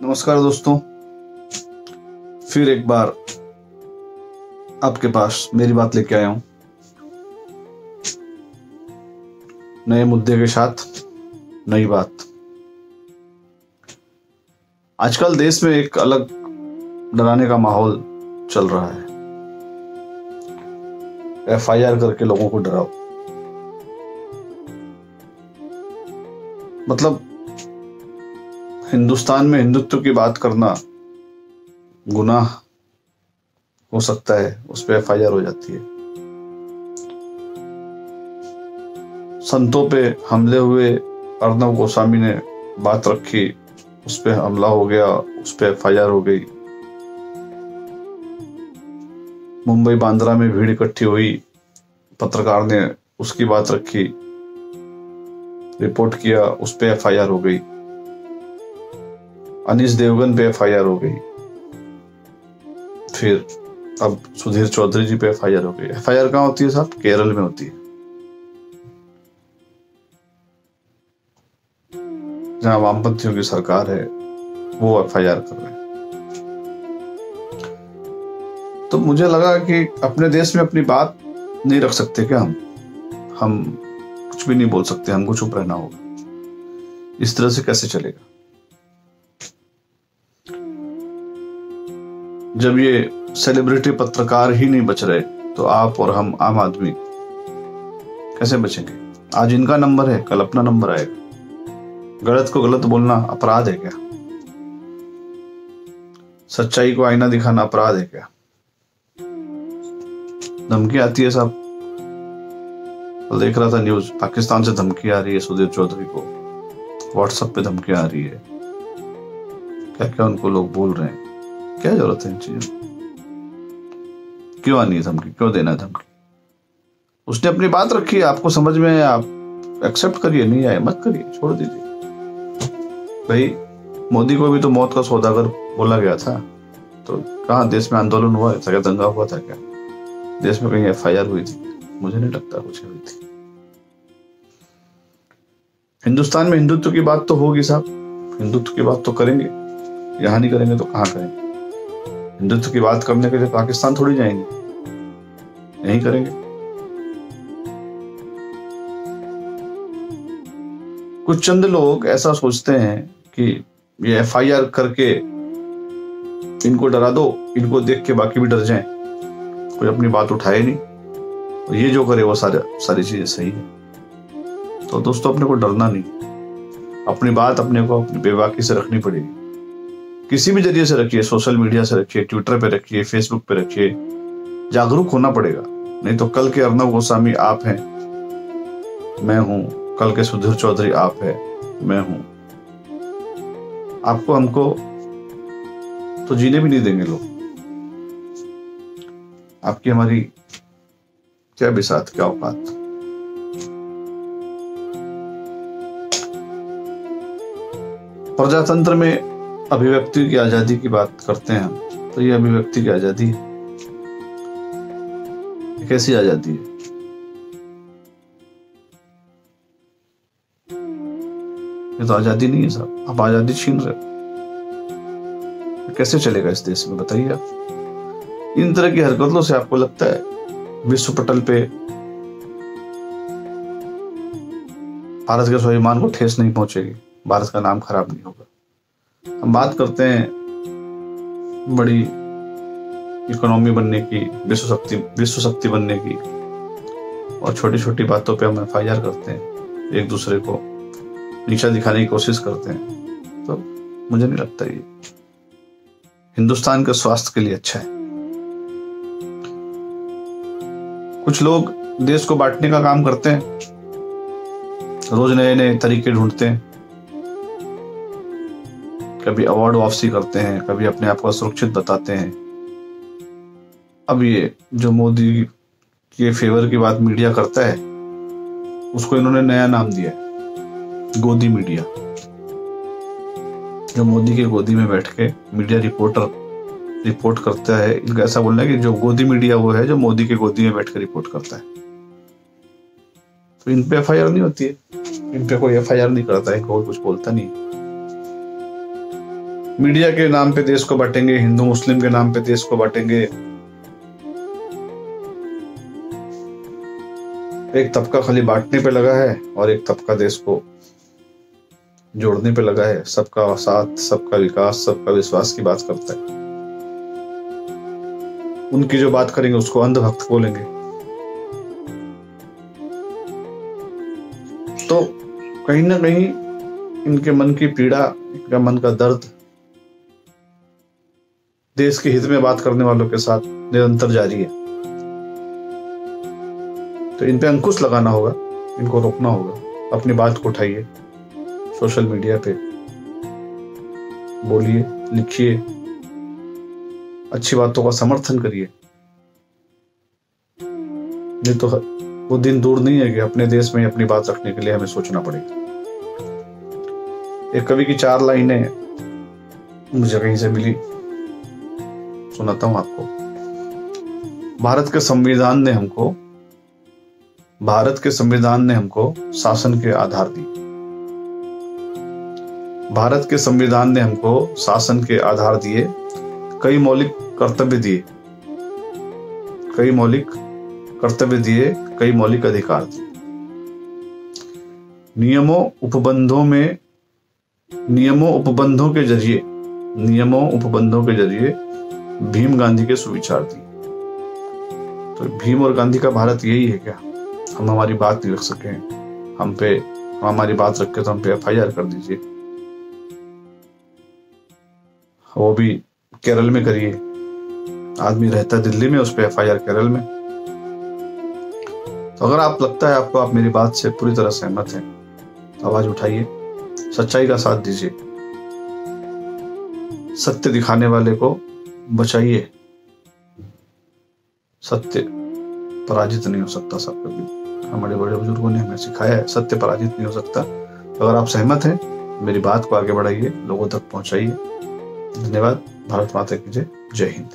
नमस्कार दोस्तों, फिर एक बार आपके पास मेरी बात लेके आया हूं नए मुद्दे के साथ। नई बात, आजकल देश में एक अलग डराने का माहौल चल रहा है। एफआईआर करके लोगों को डराओ, मतलब हिंदुस्तान में हिंदुत्व की बात करना गुनाह हो सकता है, उस पर एफआईआर हो जाती है। संतों पे हमले हुए, अर्नब गोस्वामी ने बात रखी, उस पे हमला हो गया, उस पे एफआईआर हो गई। मुंबई बांद्रा में भीड़ इकट्ठी हुई, पत्रकार ने उसकी बात रखी, रिपोर्ट किया, उस पे एफआईआर हो गई। अनीस देवगन पे एफआईआर हो गई। फिर अब सुधीर चौधरी जी पे एफआईआर हो गई। एफआईआर कहाँ होती है साहब? केरल में होती है, जहां वामपंथियों की सरकार है, वो एफआईआर कर रहे हैं। तो मुझे लगा कि अपने देश में अपनी बात नहीं रख सकते क्या? हम कुछ भी नहीं बोल सकते, हमको चुप रहना होगा। इस तरह से कैसे चलेगा? जब ये सेलिब्रिटी पत्रकार ही नहीं बच रहे, तो आप और हम आम आदमी कैसे बचेंगे? आज इनका नंबर है, कल अपना नंबर आएगा। गलत को गलत बोलना अपराध है क्या? सच्चाई को आईना दिखाना अपराध है क्या? धमकी आती है साहब, देख रहा था न्यूज, पाकिस्तान से धमकी आ रही है सुधीर चौधरी को, व्हाट्सएप पे धमकी आ रही है। क्या क्या उनको लोग बोल रहे हैं, क्या जरूरत है इन चीजों? क्यों आनी है धमकी? क्यों देना है धमकी? उसने अपनी बात रखी है, आपको समझ में आए आप एक्सेप्ट करिए, नहीं आए मत करिए, छोड़ दीजिए। भाई मोदी को भी तो मौत का सौदागर बोला गया था, तो कहाँ देश में आंदोलन हुआ था क्या? दंगा हुआ था क्या? देश में कहीं एफआईआर हुई थी? मुझे नहीं लगता कुछ हुई थी। हिंदुस्तान में हिंदुत्व की बात तो होगी साहब, हिंदुत्व की बात तो करेंगे। यहां नहीं करेंगे तो कहां करेंगे? हिंदुत्व की बात करने के लिए पाकिस्तान थोड़ी जाएंगे, यही करेंगे। कुछ चंद लोग ऐसा सोचते हैं कि ये एफआईआर करके इनको डरा दो, इनको देख के बाकी भी डर जाएं, कोई अपनी बात उठाए नहीं, और ये जो करे वो सारी चीजें सही है। तो दोस्तों, अपने को डरना नहीं, अपनी बात अपने को अपनी बेबाकी से रखनी पड़ेगी। किसी भी जरिए से रखिए, सोशल मीडिया से रखिए, ट्विटर पे रखिए, फेसबुक पे रखिए, जागरूक होना पड़ेगा। नहीं तो कल के अर्नब गोस्वामी आप हैं, मैं हूं, कल के सुधीर चौधरी आप है, मैं हूं। आपको हमको तो जीने भी नहीं देंगे लोग। आपकी हमारी क्या बिसात, क्या औकात? प्रजातंत्र में अभिव्यक्ति की आजादी की बात करते हैं हम, तो ये अभिव्यक्ति की आजादी है। कैसी आजादी है? ये तो आजादी नहीं है साहब, आप आजादी छीन रहे हो। कैसे चलेगा इस देश में, बताइए आप? इन तरह की हरकतों से आपको लगता है विश्व पटल पे भारत के स्वाभिमान को ठेस नहीं पहुंचेगी, भारत का नाम खराब नहीं होगा? हम बात करते हैं बड़ी इकोनॉमी बनने की, विश्व शक्ति बनने की, और छोटी छोटी बातों पे हम एफआईआर करते हैं, एक दूसरे को नीचा दिखाने की कोशिश करते हैं। तो मुझे नहीं लगता ये हिंदुस्तान के स्वास्थ्य के लिए अच्छा है। कुछ लोग देश को बांटने का काम करते हैं, रोज नए नए तरीके ढूंढते हैं, कभी अवार्ड वापसी करते हैं, कभी अपने आप को सुरक्षित बताते हैं। अब ये जो मोदी के फेवर की बात मीडिया करता है, उसको इन्होंने नया नाम दिया है, गोदी मीडिया। जो मोदी के गोदी में बैठ के मीडिया रिपोर्ट करता है, इनका ऐसा बोलना है कि जो गोदी मीडिया वो है जो मोदी के गोदी में बैठ कर रिपोर्ट करता है। तो इन पे एफआईआर नहीं होती है, इन पे कोई एफआईआर नहीं करता है, कोई कुछ बोलता नहीं। मीडिया के नाम पे देश को बांटेंगे, हिंदू मुस्लिम के नाम पे देश को बांटेंगे। एक तबका खाली बांटने पे लगा है और एक तबका देश को जोड़ने पे लगा है। सबका साथ, सबका विकास, सबका विश्वास की बात करता है। उनकी जो बात करेंगे उसको अंधभक्त बोलेंगे। तो कहीं ना कहीं इनके मन की पीड़ा, इनका मन का दर्द देश के हित में बात करने वालों के साथ निरंतर जारी है। तो इन पे अंकुश लगाना होगा, इनको रोकना होगा। अपनी बात को उठाइए, सोशल मीडिया पे बोलिए, लिखिए, अच्छी बातों का समर्थन करिए। नहीं तो वो दिन दूर नहीं है कि अपने देश में अपनी बात रखने के लिए हमें सोचना पड़ेगा। एक कवि की 4 लाइनें मुझे कहीं से मिली, सुनाता हूं आपको। भारत के संविधान ने हमको शासन के आधार दिए। भारत के संविधान ने हमको शासन के आधार दिए, कई मौलिक कर्तव्य दिए, कई मौलिक अधिकार दिए। नियमों उपबंधों के जरिए भीम गांधी के सुविचार दिए। तो भीम और गांधी का भारत यही है क्या? हम हमारी बात नहीं रख सके, हम हमारी बात रख के तो हम पे FIR कर दीजिए। वो भी केरल में करिए। आदमी रहता है दिल्ली में, उस पे FIR केरल में। तो अगर आप लगता है आपको आप मेरी बात से पूरी तरह सहमत हैं, तो आवाज उठाइए, सच्चाई का साथ दीजिए, सत्य दिखाने वाले को बचाइए। सत्य पराजित नहीं हो सकता सब कभी। हमारे बड़े बुजुर्गों ने हमें सिखाया है, सत्य पराजित नहीं हो सकता। तो अगर आप सहमत हैं, मेरी बात को आगे बढ़ाइए, लोगों तक पहुंचाइए। धन्यवाद। भारत माता की जय। जय हिंद।